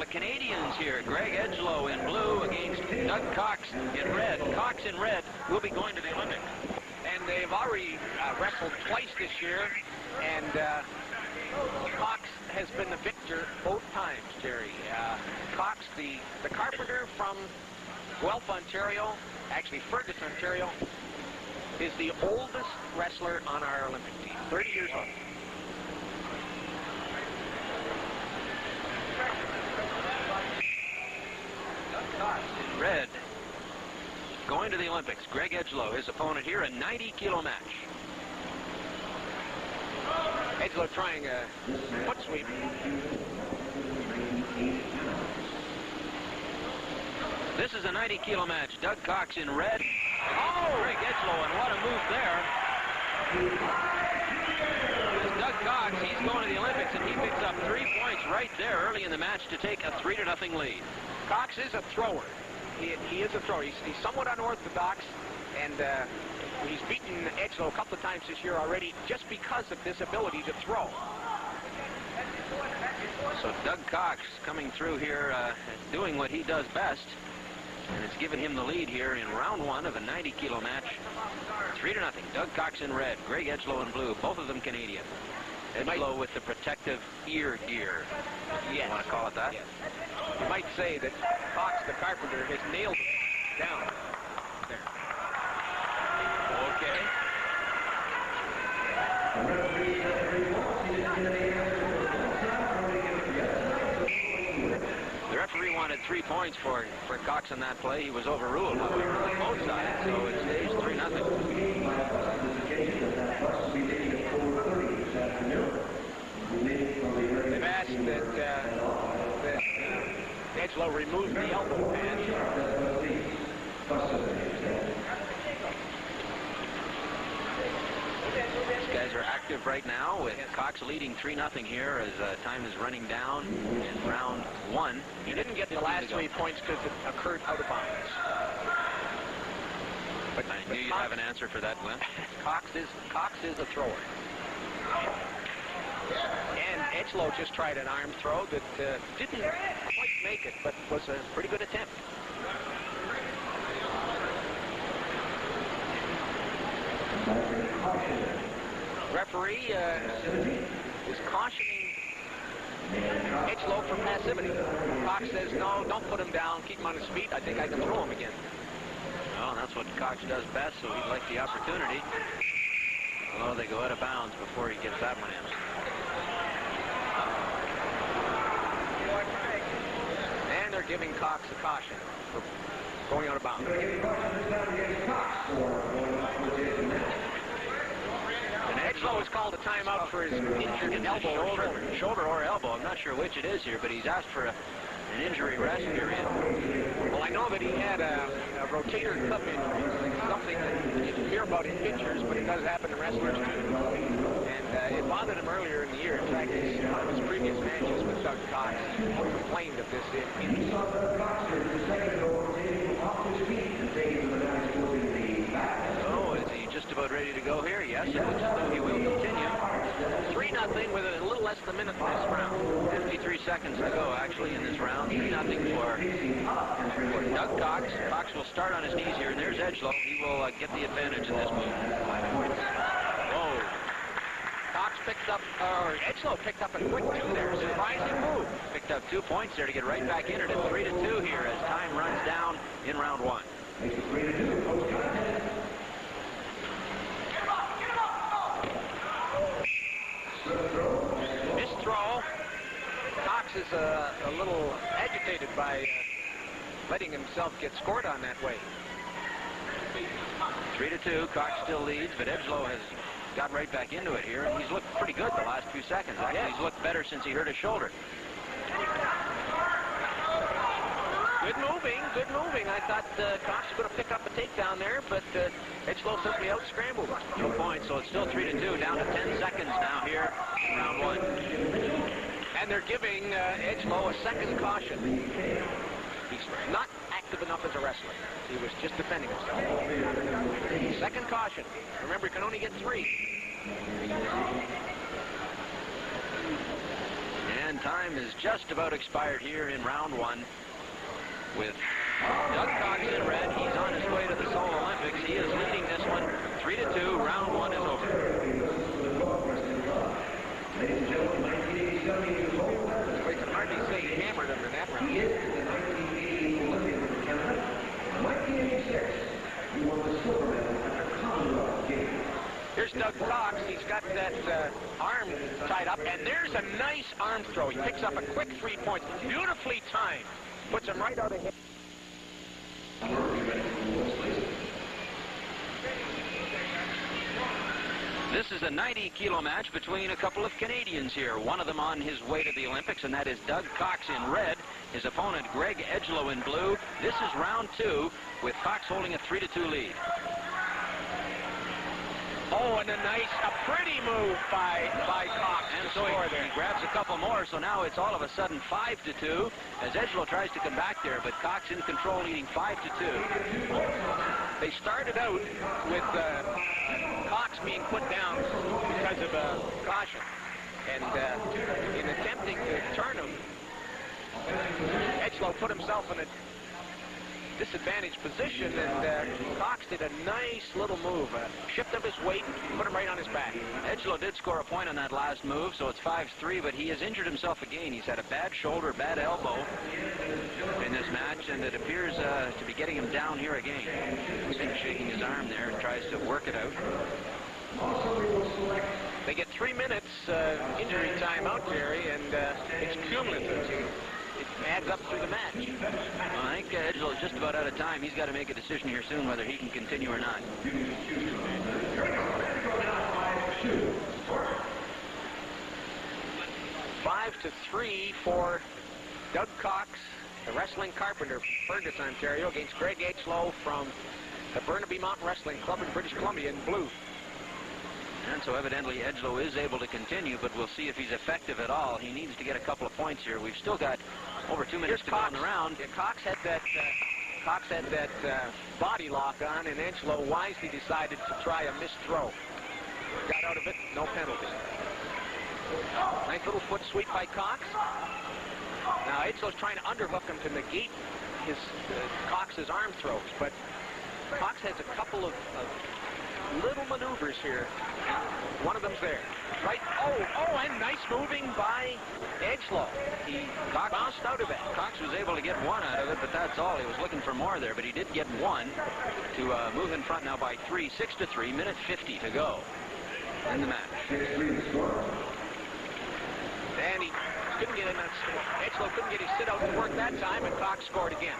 Canadians here. Greg Edgelow in blue against Doug Cox in red. Cox in red will be going to the Olympics. And they've already wrestled twice this year, and Cox has been the victor both times, Jerry. Cox, the carpenter from Guelph, Ontario, actually Fergus, Ontario, is the oldest wrestler on our Olympic team, 30 years old. Cox in red, going to the Olympics. Greg Edgelow, his opponent here, a 90-kilo match. Edgelow trying a foot sweep. This is a 90-kilo match. Doug Cox in red. Oh, Greg Edgelow, and what a move there. Doug Cox, he's going to the Olympics, and he picks up 3 points right there early in the match to take a 3-0 lead. Cox is a thrower. He is a thrower. He's somewhat unorthodox, and he's beaten Edgelow a couple of times this year already just because of this ability to throw. So Doug Cox coming through here, doing what he does best, and it's given him the lead here in round one of a 90-kilo match. 3-0. Doug Cox in red, Greg Edgelow in blue, both of them Canadian. Edgelow with the protective ear gear. Yes. You want to call it that? Yes. You might say that Cox, the carpenter, has nailed it down there. Okay. The referee wanted 3 points for Cox on that play. He was overruled, however, on both sides, so it stays 3-0. They've asked that Edgelow remove the elbow pad. These guys are active right now with Cox leading 3-0 here as time is running down in round one. He didn't get the last 3 points because it occurred out of bounds. But I knew you'd have an answer for that, Glenn. Cox is a thrower. And Edgelow just tried an arm throw that didn't quite make it, but was a pretty good attempt. Referee is cautioning Edgelow for passivity. Cox says, no, don't put him down. Keep him on his feet. I think I can throw him again. Well, that's what Cox does best, so he'd like the opportunity. Although they go out of bounds before he gets that one in. And they're giving Cox a caution for going out of bounds. And Edgelow has called a timeout for his injured elbow or shoulder. Shoulder or elbow. I'm not sure which it is here, but he's asked for an injury rest period. Well, I know that he had a rotator cuff injury, something that you can hear about in pitchers, but it does happen to wrestlers too. And it bothered him earlier in the year. In fact, one of his previous matches with Doug Cox complained of this injury. Oh, is he just about ready to go here? Yes, it looks as though he will continue. 3-0 with a little less than a minute in this round. 53 seconds to go, actually, in this round. 3-0 for Doug Cox. Cox will start on his knees here, and there's Edgelow. He will get the advantage in this move. Oh. Cox picked up, or Edgelow picked up a quick 2 there. Surprising move. Picked up 2 points there to get right back in it at 3-2 here as time runs down in round one. Missed throw. Cox is a little agitated by letting himself get scored on that way. 3-2. Cox still leads, but Edgelow has got right back into it here, and he's looked pretty good the last few seconds. Actually, he's looked better since he hurt his shoulder. Good moving, good moving. I thought Cox was going to pick up a takedown there, but Edgelow simply out-scrambled. 2 points, so it's still 3-2, down to 10 seconds now here in round one. And they're giving Edgelow a second caution. He's not active enough as a wrestler. He was just defending himself. Second caution. Remember, you can only get 3. And time has just about expired here in round one. With Doug Cox in red, he's on his way to the Seoul Olympics. He is leading this one 3-2. Round one is over. We can hardly say he hammered him in that round. Here's Doug Cox. He's got that arm tied up, and there's a nice arm throw. He picks up a quick 3 points. Beautifully timed. Puts him right out of him. This is a 90-kilo match between a couple of Canadians here. One of them on his way to the Olympics, and that is Doug Cox in red. His opponent, Greg Edgelow, in blue. This is round two, with Cox holding a 3-2 lead. Oh, and a pretty move by Cox. And so he grabs a couple more, so now it's all of a sudden 5-2 as Edgelow tries to come back there, but Cox in control, leading 5-2. They started out with Cox being put down because of a caution. And in attempting to turn him, Edgelow put himself in a disadvantaged position, and Cox did a nice little move. Shift up his weight, put him right on his back. Edgelow did score a point on that last move, so it's 5-3, but he has injured himself again. He's had a bad shoulder, bad elbow in this match, and it appears to be getting him down here again. He's shaking his arm there and tries to work it out. They get 3 minutes injury time out, Jerry, and it's cumulative. It adds up through the match. Well, I think Edgelow is just about out of time. He's got to make a decision here soon whether he can continue or not. 5-3 for Doug Cox, the wrestling carpenter from Fergus, Ontario, against Greg Edgelow from the Burnaby Mountain Wrestling Club in British Columbia in blue. And so evidently Edgelow is able to continue, but we'll see if he's effective at all. He needs to get a couple of points here. We've still got over 2 minutes to go in the round. Yeah, Cox had that body lock on, and Edgelow wisely decided to try a missed throw. Got out of it, no penalty. Nice little foot sweep by Cox. Now Edgelow's trying to underhook him to negate his Cox's arm throws, but Cox has a couple of little maneuvers here. One of them's there. Right. Oh, and nice moving by Edgelow. Cox bounced out of that. Cox was able to get one out of it, but that's all. He was looking for more there, but he did get one to move in front now by 3, 6-3, minute 50 to go in the match. And he couldn't get in that. Edgelow couldn't get his sit out to work that time, and Cox scored again.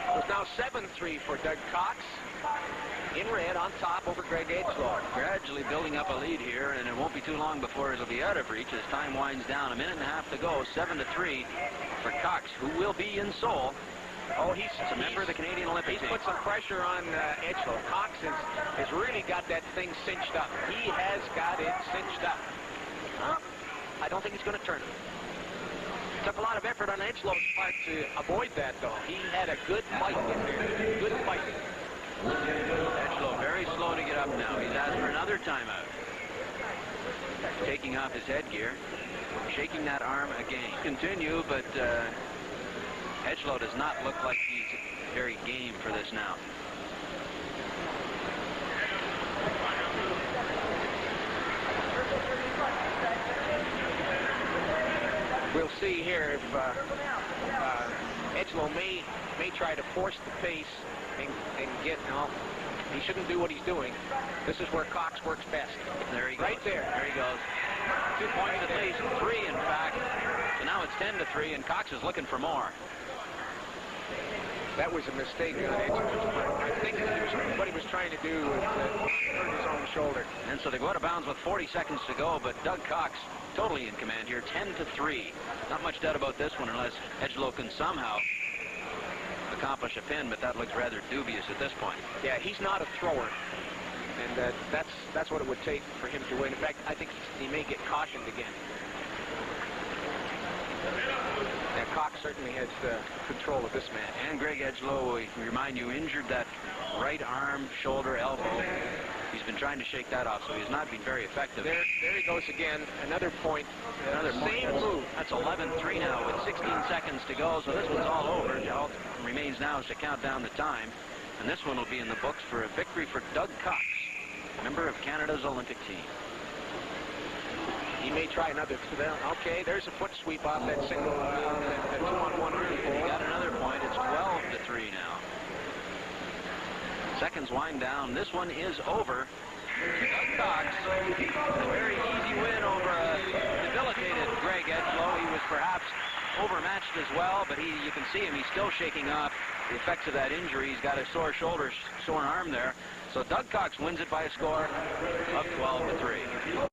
It was now 7-3 for Doug Cox. In red on top over Greg Edgelow. Gradually building up a lead here, and it won't be too long before it'll be out of reach as time winds down. A minute and a half to go, 7-3 for Cox, who will be in Seoul. Oh, he's a member of the Canadian Olympic team. He's put some pressure on Edgelow. Cox has really got that thing cinched up. He has got it cinched up. I don't think he's going to turn it. Took a lot of effort on Edgelow's part to avoid that, though. He had a good fight in there. Good fight. Edgelow very slow to get up now. He's asked for another timeout. Taking off his headgear, shaking that arm again. Continue, but Edgelow does not look like he's very game for this now. We'll see here if Edgelow may try to force the pace and get, no, he shouldn't do what he's doing. This is where Cox works best. There he goes. Right there. There he goes. 2 points at least, 3 in fact. So now it's 10-3, and Cox is looking for more. That was a mistake on Edgelow's part. I think what he was trying to do was hurt his own shoulder. And so they go out of bounds with 40 seconds to go, but Doug Cox totally in command here, 10-3. Not much doubt about this one unless Edgelow can somehow accomplish a pin, but that looks rather dubious at this point. Yeah, he's not a thrower, and that's what it would take for him to win. In fact, I think he may get cautioned again. Yeah, Cox certainly has control of this match. And Greg Edgelow, we remind you, injured that right arm, shoulder, elbow He's been trying to shake that off, so he's not been very effective. There he goes again. Another point. Same point. move. That's 11-3 now with 16 seconds to go, so this one's all over. All that remains now is to count down the time. And this one will be in the books for a victory for Doug Cox, member of Canada's Olympic team. He may try another. Okay, there's a foot sweep off that single, that 2-on-1 arm. He got another point. It's 12-3 now. Seconds wind down. This one is over. Doug Cox, a very easy win over a debilitated Greg Edgelow. He was perhaps overmatched as well, but you can see him. He's still shaking off the effects of that injury. He's got a sore shoulder, sore arm there. So Doug Cox wins it by a score of 12-3.